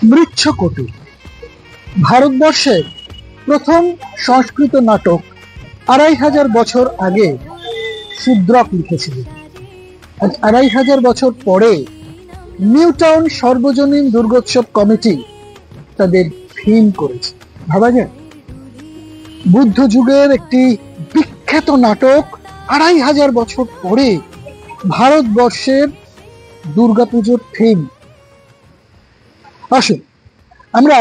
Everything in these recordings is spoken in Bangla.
মৃচ্ছকটু ভারতবর্ষের প্রথম সংস্কৃত নাটক ২৫০০ বছর আগে শূদ্রক লিখেছিলেন। আজ ২৫০০ বছর পরে নিউ টাউন সর্বজনীন দুর্গোৎসব কমিটি তাদের থিম করেছে। ভাবা যায়, বুদ্ধ যুগের একটি বিখ্যাত নাটক ২৫০০ বছর পরে ভারতবর্ষের দুর্গাপুজোর থিম। আসুন আমরা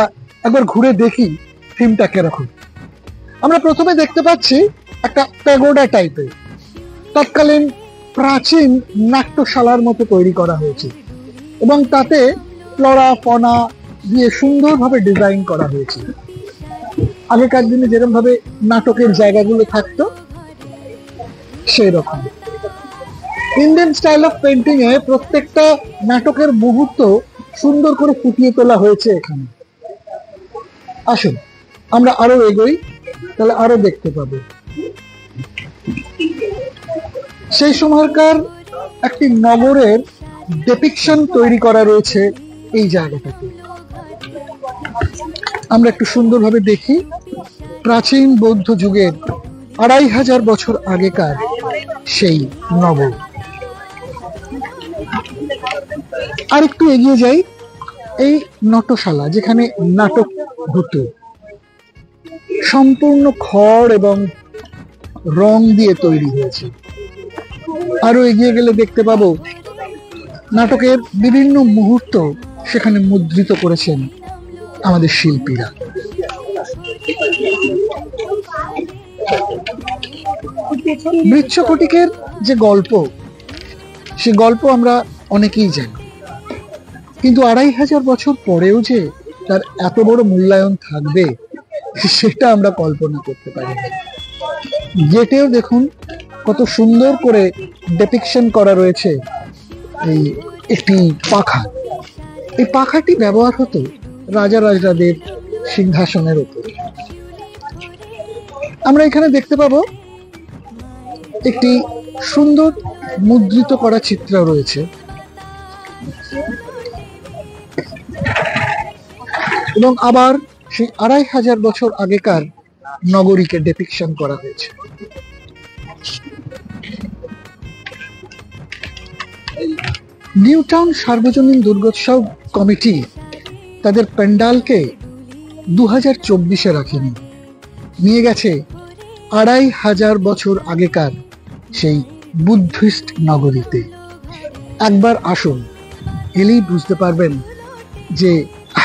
একবার ঘুরে দেখি থিমটা কিরকম। আমরা প্রথমে দেখতে পাচ্ছি একটা প্যাগোডা টাইপের, তৎকালীন প্রাচীন নাট্যশালার মতো তৈরি করা হয়েছে এবং তাতে ফ্লোরা ফনা দিয়ে সুন্দরভাবে ডিজাইন করা হয়েছে। আগেকার দিনে যেরকম ভাবে নাটকের জায়গাগুলো থাকতো সেই রকম। ইন্ডিয়ান স্টাইল অফ পেন্টিং এ প্রত্যেকটা নাটকের মুহূর্ত সুন্দর করে ফুটিয়ে তোলা হয়েছে এখানে। আসুন আমরা আরো এগোই, তাহলে আরো দেখতে পাবো। সেই সময়কার একটি নগরের ডেপিকশন তৈরি করা রয়েছে এই জায়গাটাতে। আমরা একটু সুন্দরভাবে দেখি প্রাচীন বৌদ্ধ যুগের ২৫০০ বছর আগেকার সেই নগর। আর একটু এগিয়ে যাই, এই নটশালা যেখানে নাটক হতো সম্পূর্ণ খড় এবং রং দিয়ে তৈরি হয়েছে। আরো এগিয়ে গেলে দেখতে পাবো নাটকের বিভিন্ন মুহূর্ত সেখানে মুদ্রিত করেছেন আমাদের শিল্পীরা। মৃচ্ছকটিকের যে গল্প, সে গল্প আমরা অনেকেই জানি, কিন্তু ২৫০০ বছর পরেও যে তার এত বড় মূল্যায়ন থাকবে সেটা আমরা কল্পনা করতে পারি না। গেটেও দেখুন কত সুন্দর করে ডেপিকশন করা রয়েছে এই একটি পাখা। এই পাখাটি ব্যবহার হতো রাজা রাজরাদের সিংহাসনের উপর। আমরা এখানে দেখতে পাবো একটি সুন্দর মুদ্রিত করা চিত্র রয়েছে এবং আবার সেই ২৫০০ বছর আগেকার নগরীকে ডেপিকশন করা হয়েছে। নিউ টাউন সার্বজনীন দুর্গোৎসব কমিটি তাদের প্যান্ডালকে ২০২৪-এ রাখেনি, নিয়ে গেছে ২৫০০ বছর আগেকার সেই বুদ্ধিস্ট নগরীতে। একবার আসুন, এলেই বুঝতে পারবেন যে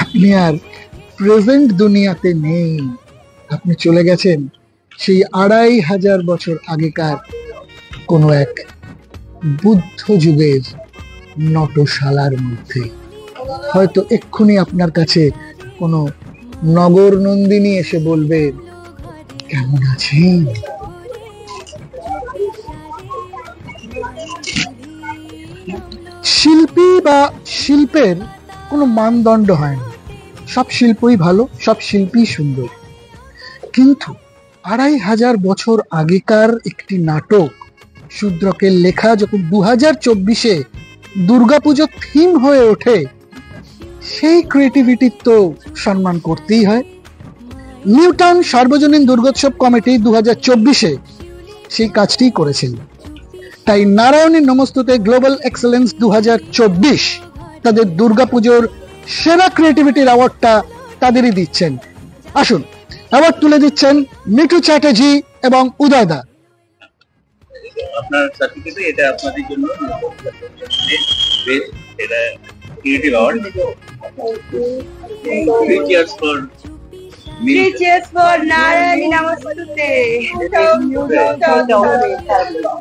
আপনি আর প্রেজেন্ট দুনিয়াতে নেই, আপনি চলে গেছেন সেই ২৫০০ বছর আগেকার কোনো এক বুদ্ধ যুগের নটশালার মধ্যে। হয়তো এক্ষুনি আপনার কাছে কোনো নগর নন্দিনী এসে বলবে, কেমন আছেন? শিল্পী বা শিল্পের কোনো মানদণ্ড হয় না, সব শিল্পই ভালো, সব শিল্পী সুন্দর। কিন্তু ২৫০০ বছর আগেকার একটি নাটক শূদ্রকের লেখা যখন ২০২৪-এ দুর্গাপুজো থিম হয়ে ওঠে, সেই ক্রিয়েটিভিটির তো সম্মান করতেই হয়। নিউ টাউন সার্বজনীন দুর্গোৎসব কমিটি ২০২৪-এ সেই কাজটি করেছিল। তাই নারায়ণী নমস্তুতে গ্লোবাল এক্সেলেন্স ২০২৪ তাদের দুর্গাপুজোর সেরা ক্রিয়েটিভিটির অ্যাওয়ার্ডটা তাদেরই দিচ্ছেন। আসুন, অ্যাওয়ার্ড তুলে দিচ্ছেন মিঠু চ্যাটার্জি এবং উদয় দা। আপনার সার্টিফিকেটে এটা আপনাদের জন্য বেস্ট এটা creative award. 3 cheers for me. 3 cheers for Narayani নমস্তুতে।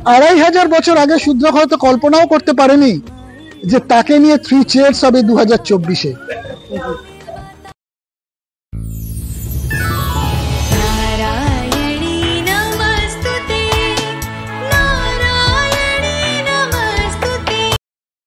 ২৫০০ বছর আগে শূদ্রক হয়তো কল্পনাও করতে পারেনি যে তাকে নিয়ে 3 cheers হবে ২০২৪-এ।